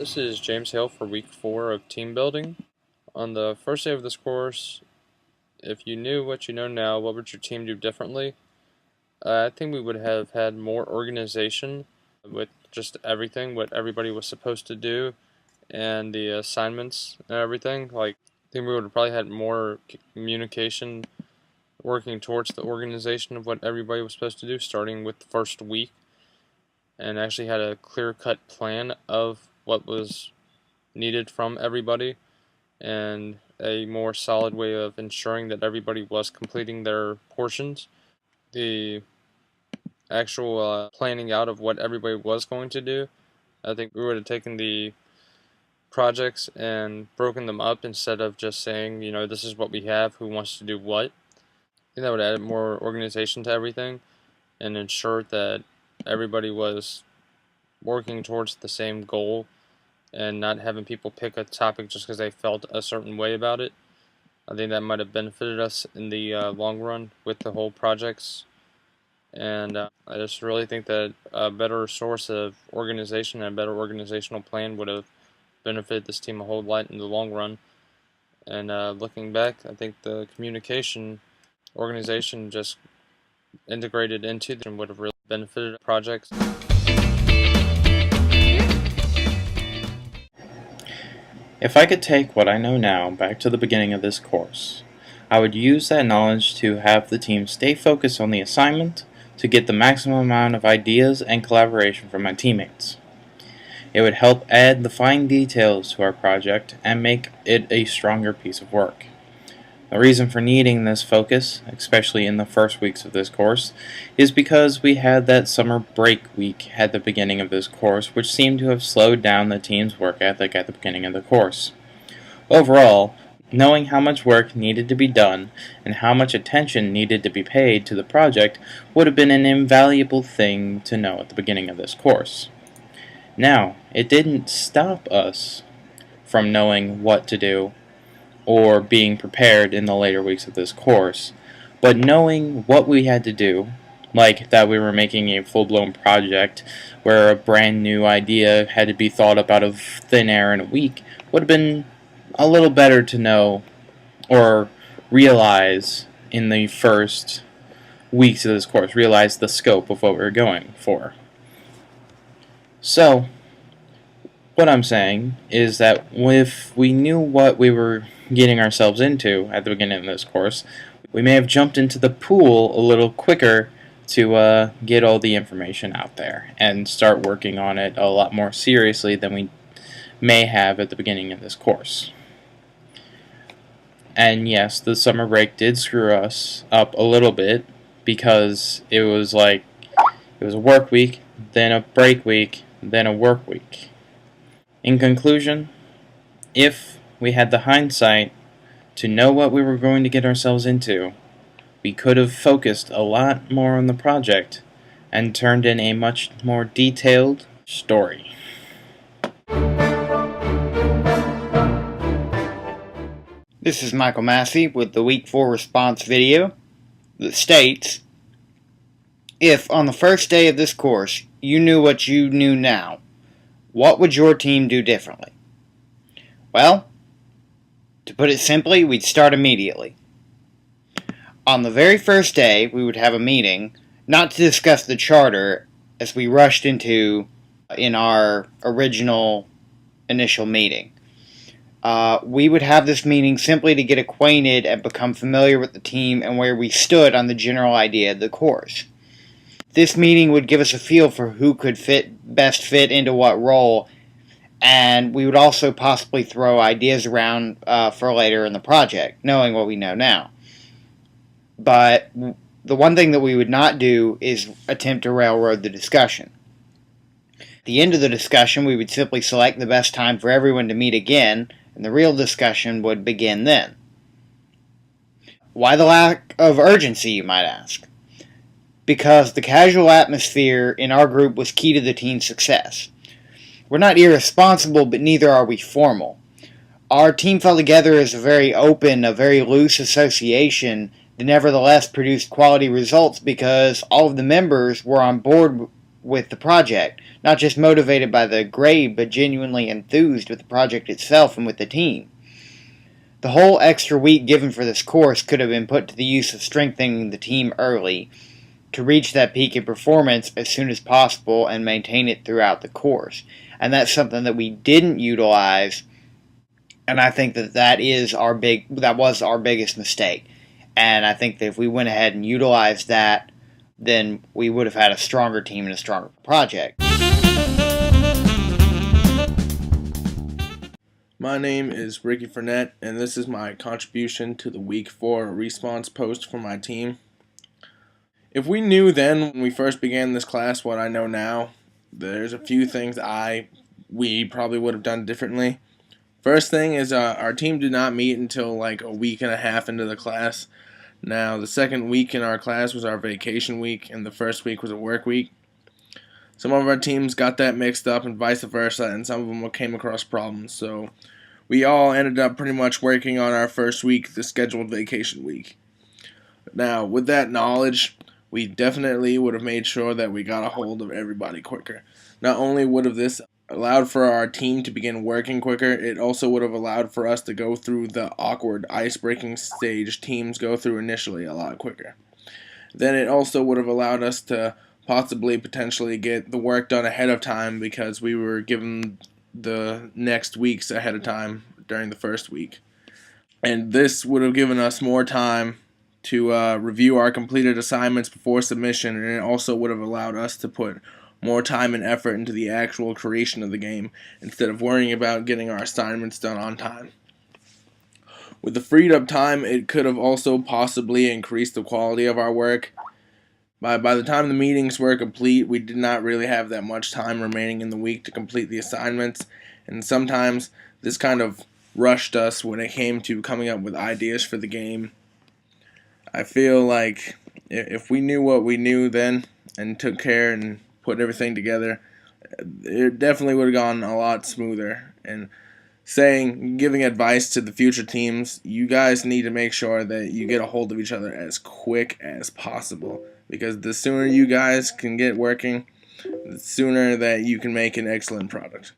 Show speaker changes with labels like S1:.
S1: This is James Hale for week 4 of team building. On the first day of this course, if you knew what you know now, what would your team do differently? I think we would have had more organization with just everything, what everybody was supposed to do, and the assignments and everything. I think we would have probably had more communication working towards the organization of what everybody was supposed to do, starting with the first week, and actually had a clear-cut plan of what was needed from everybody, and a more solid way of ensuring that everybody was completing their portions. The actual planning out of what everybody was going to do, I think we would have taken the projects and broken them up instead of just saying, this is what we have, who wants to do what. I think that would add more organization to everything and ensure that everybody was working towards the same goal and not having people pick a topic just because they felt a certain way about it. I think that might have benefited us in the long run with the whole projects. And I just really think that a better source of organization and a better organizational plan would have benefited this team a whole lot in the long run. And looking back, I think the communication organization just integrated into them would have really benefited projects.
S2: If I could take what I know now back to the beginning of this course, I would use that knowledge to have the team stay focused on the assignment to get the maximum amount of ideas and collaboration from my teammates. It would help add the fine details to our project and make it a stronger piece of work. The reason for needing this focus, especially in the first weeks of this course, is because we had that summer break week at the beginning of this course, which seemed to have slowed down the team's work ethic at the beginning of the course. Overall, knowing how much work needed to be done and how much attention needed to be paid to the project would have been an invaluable thing to know at the beginning of this course. Now, it didn't stop us from knowing what to do or being prepared in the later weeks of this course, but knowing what we had to do, like that we were making a full-blown project where a brand new idea had to be thought up out of thin air in a week, would have been a little better to know or realize in the first weeks of this course, realize the scope of what we were going for. So, what I'm saying is that if we knew what we were getting ourselves into at the beginning of this course, we may have jumped into the pool a little quicker to get all the information out there and start working on it a lot more seriously than we may have at the beginning of this course. And yes, the summer break did screw us up a little bit because it was a work week, then a break week, then a work week. In conclusion, if we had the hindsight to know what we were going to get ourselves into, we could have focused a lot more on the project and turned in a much more detailed story.
S3: This is Michael Massey with the Week 4 response video that states, if on the first day of this course you knew what you knew now, what would your team do differently? Well, to put it simply, we'd start immediately. On the very first day, we would have a meeting, not to discuss the charter as we rushed into in our original initial meeting. We would have this meeting simply to get acquainted and become familiar with the team and where we stood on the general idea of the course. This meeting would give us a feel for who could best fit into what role, and we would also possibly throw ideas around for later in the project, knowing what we know now. But the one thing that we would not do is attempt to railroad the discussion. At the end of the discussion, we would simply select the best time for everyone to meet again, and the real discussion would begin then. Why the lack of urgency, you might ask? Because the casual atmosphere in our group was key to the team's success. We're not irresponsible, but neither are we formal. Our team fell together as a very open, a very loose association that nevertheless produced quality results because all of the members were on board with the project. Not just motivated by the grade, but genuinely enthused with the project itself and with the team. The whole extra week given for this course could have been put to the use of strengthening the team early to reach that peak in performance as soon as possible and maintain it throughout the course. And that's something that we didn't utilize, and I think that was our biggest mistake. And I think that if we went ahead and utilized that, then we would have had a stronger team and a stronger project.
S4: My name is Ricky Fournette, and this is my contribution to the Week 4 response post for my team. If we knew then when we first began this class what I know now, there's a few things we probably would have done differently. First thing is our team did not meet until like a week and a half into the class. Now, the second week in our class was our vacation week, and the first week was a work week. Some of our teams got that mixed up and vice versa, and some of them came across problems. So we all ended up pretty much working on our first week, the scheduled vacation week. Now, with that knowledge, we definitely would have made sure that we got a hold of everybody quicker. Not only would have this allowed for our team to begin working quicker, it also would have allowed for us to go through the awkward ice-breaking stage teams go through initially a lot quicker. Then it also would have allowed us to potentially get the work done ahead of time because we were given the next weeks ahead of time during the first week. And this would have given us more time to review our completed assignments before submission, and it also would have allowed us to put more time and effort into the actual creation of the game instead of worrying about getting our assignments done on time. With the freed up time, it could have also possibly increased the quality of our work. By the time the meetings were complete, we did not really have that much time remaining in the week to complete the assignments, and sometimes this kind of rushed us when it came to coming up with ideas for the game. I feel like if we knew what we knew then and took care and put everything together, it definitely would have gone a lot smoother. And giving advice to the future teams, you guys need to make sure that you get a hold of each other as quick as possible, because the sooner you guys can get working, the sooner that you can make an excellent product.